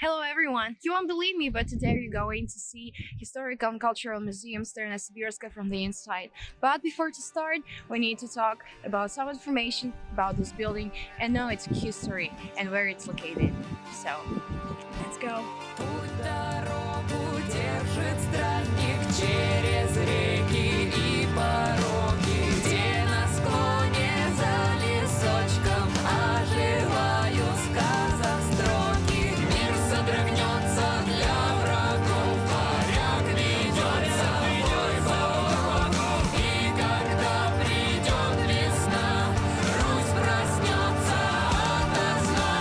Hello everyone! You won't believe me, but today we're going to see historical and cultural museum Sibirska from the inside. But before to start, we need to talk about some information about this building and know its history and where it's located. So, let's go! Путь дорогу держит странник через реки и пороги, где на склоне за лесочком оживают сказок строки. Мир содрогнется для врагов, варяг ведется бой богов. И когда придет весна, Русь проснется ото сна.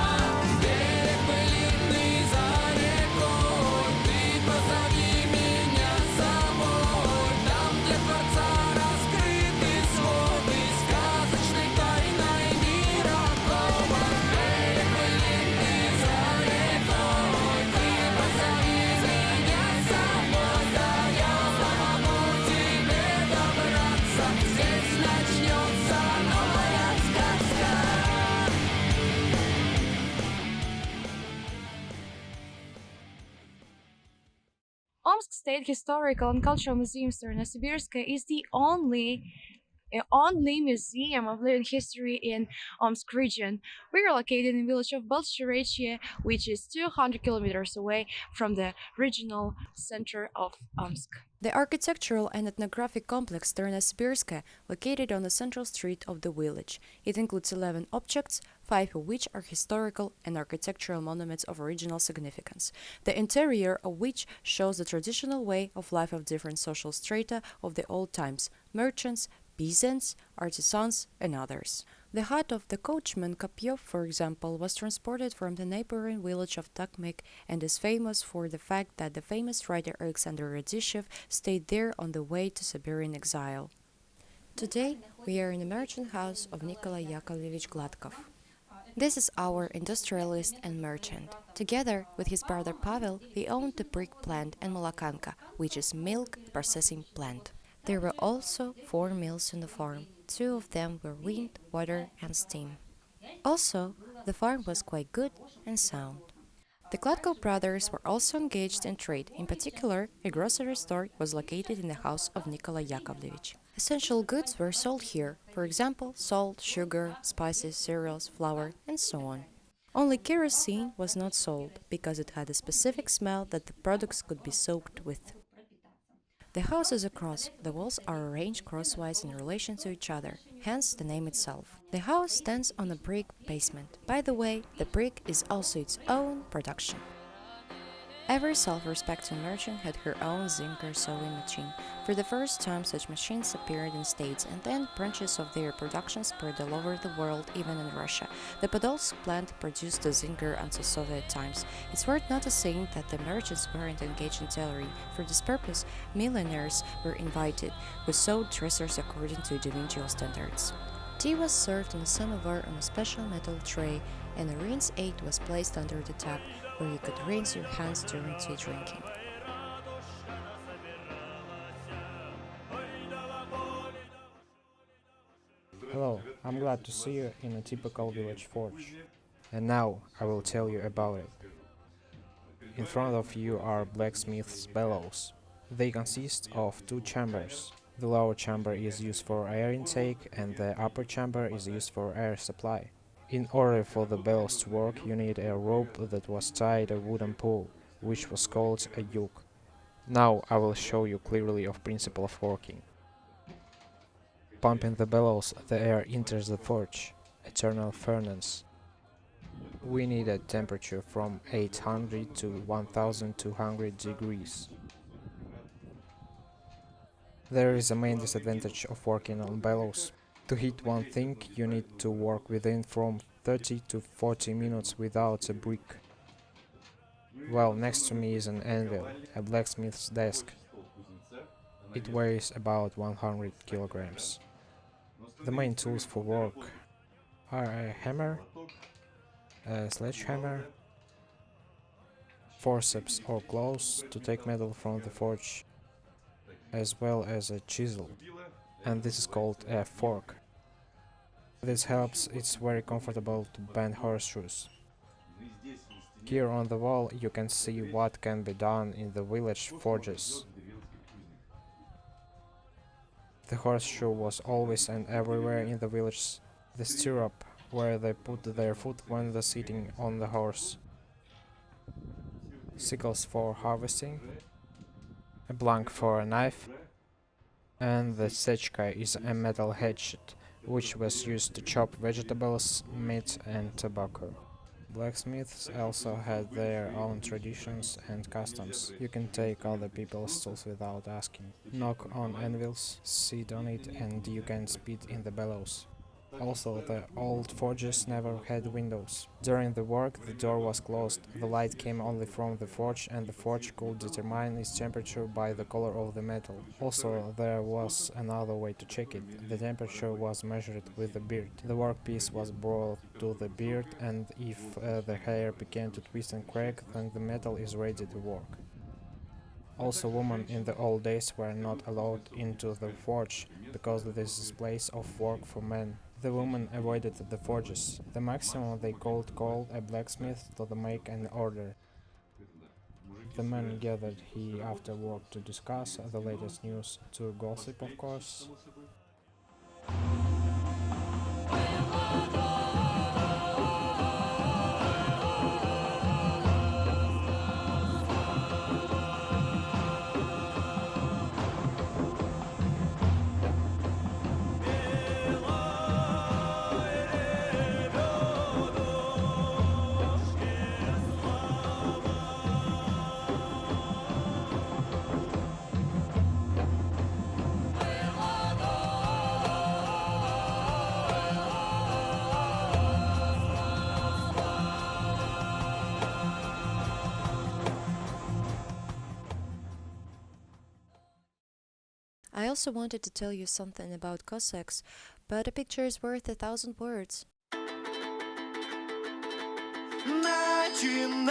Берег былинный за рекой, ты позови меня с собой. Там для Творца раскрыты своды сказочной тайной мира кома. Берег былинный за рекой, ты позови меня с собой. Да я помогу тебе добраться, здесь начнется новая сказка. Omsk State Historical and Cultural Museum Sibirska is the only museum of living history in Omsk region. We are located in the village of Большеречья, which is 200 kilometers away from the regional center of Omsk. The architectural and ethnographic complex Sibirska, located on the central street of the village. It includes 11 objects, 5 of which are historical and architectural monuments of original significance, the interior of which shows the traditional way of life of different social strata of the old times, merchants, peasants, artisans, and others. The hut of the coachman Kopyov, for example, was transported from the neighboring village of Takmik and is famous for the fact that the famous writer Alexander Radishev stayed there on the way to Siberian exile. Today, we are in the merchant house of Nikolai Yakovlevich Gladkov. This is our industrialist and merchant. Together with his brother Pavel, they owned the brick plant and Malakanka, which is milk processing plant. There were also 4 mills on the farm. 2 of them were wind, water, and steam. Also, the farm was quite good and sound. The Gladkov brothers were also engaged in trade. In particular, a grocery store was located in the house of Nikolai Yakovlevich. Essential goods were sold here, for example, salt, sugar, spices, cereals, flour, and so on. Only kerosene was not sold, because it had a specific smell that the products could be soaked with. The house is a cross. The walls are arranged crosswise in relation to each other, hence the name itself. The house stands on a brick basement. By the way, the brick is also its own production. Every self-respecting merchant had her own zinker sewing machine. For the first time, such machines appeared in States, and then branches of their production spread all over the world, even in Russia. The Podolsk plant produced the zinker until Soviet times. It's worth noticing that the merchants weren't engaged in tailoring. For this purpose, millionaires were invited, who sewed dressers according to Da Vinci standards. Tea was served in a samovar on a special metal tray, and a rinse aid was placed under the tap, where you could rinse your hands during tea drinking. Hello, I'm glad to see you in a typical village forge. And now I will tell you about it. In front of you are blacksmith's bellows. They consist of 2 chambers. The lower chamber is used for air intake and the upper chamber is used for air supply. In order for the bellows to work, you need a rope that was tied a wooden pole, which was called a yoke. Now I will show you clearly of principle of working. Pumping the bellows, the air enters the forge, eternal furnace. We need a temperature from 800 to 1200 degrees. There is a main disadvantage of working on bellows. To heat one thing, you need to work within from 30 to 40 minutes without a brick. Well, next to me is an anvil, a blacksmith's desk. It weighs about 100 kilograms. The main tools for work are a hammer, a sledgehammer, forceps or claws to take metal from the forge, as well as a chisel, and this is called a fork. This helps, it's very comfortable to bend horseshoes. Here on the wall you can see what can be done in the village forges. The horseshoe was always and everywhere in the village. The stirrup, where they put their foot when they're sitting on the horse. Sickles for harvesting. A blank for a knife. And the sechka is a metal hatchet, which was used to chop vegetables, meat and tobacco. Blacksmiths also had their own traditions and customs. You can take other people's tools without asking. Knock on anvils, sit on it, and you can spit in the bellows. Also, the old forges never had windows. During the work, the door was closed. The light came only from the forge, and the forge could determine its temperature by the color of the metal. Also, there was another way to check it. The temperature was measured with the beard. The workpiece was brought to the beard, and if the hair began to twist and crack, then the metal is ready to work. Also, women in the old days were not allowed into the forge, because this is place of work for men. The women avoided the forges. The maximum they could call a blacksmith to make an order. The men gathered here after work to discuss the latest news, to gossip of course. I also wanted to tell you something about Cossacks, but a picture is worth 1,000 words. Начинай.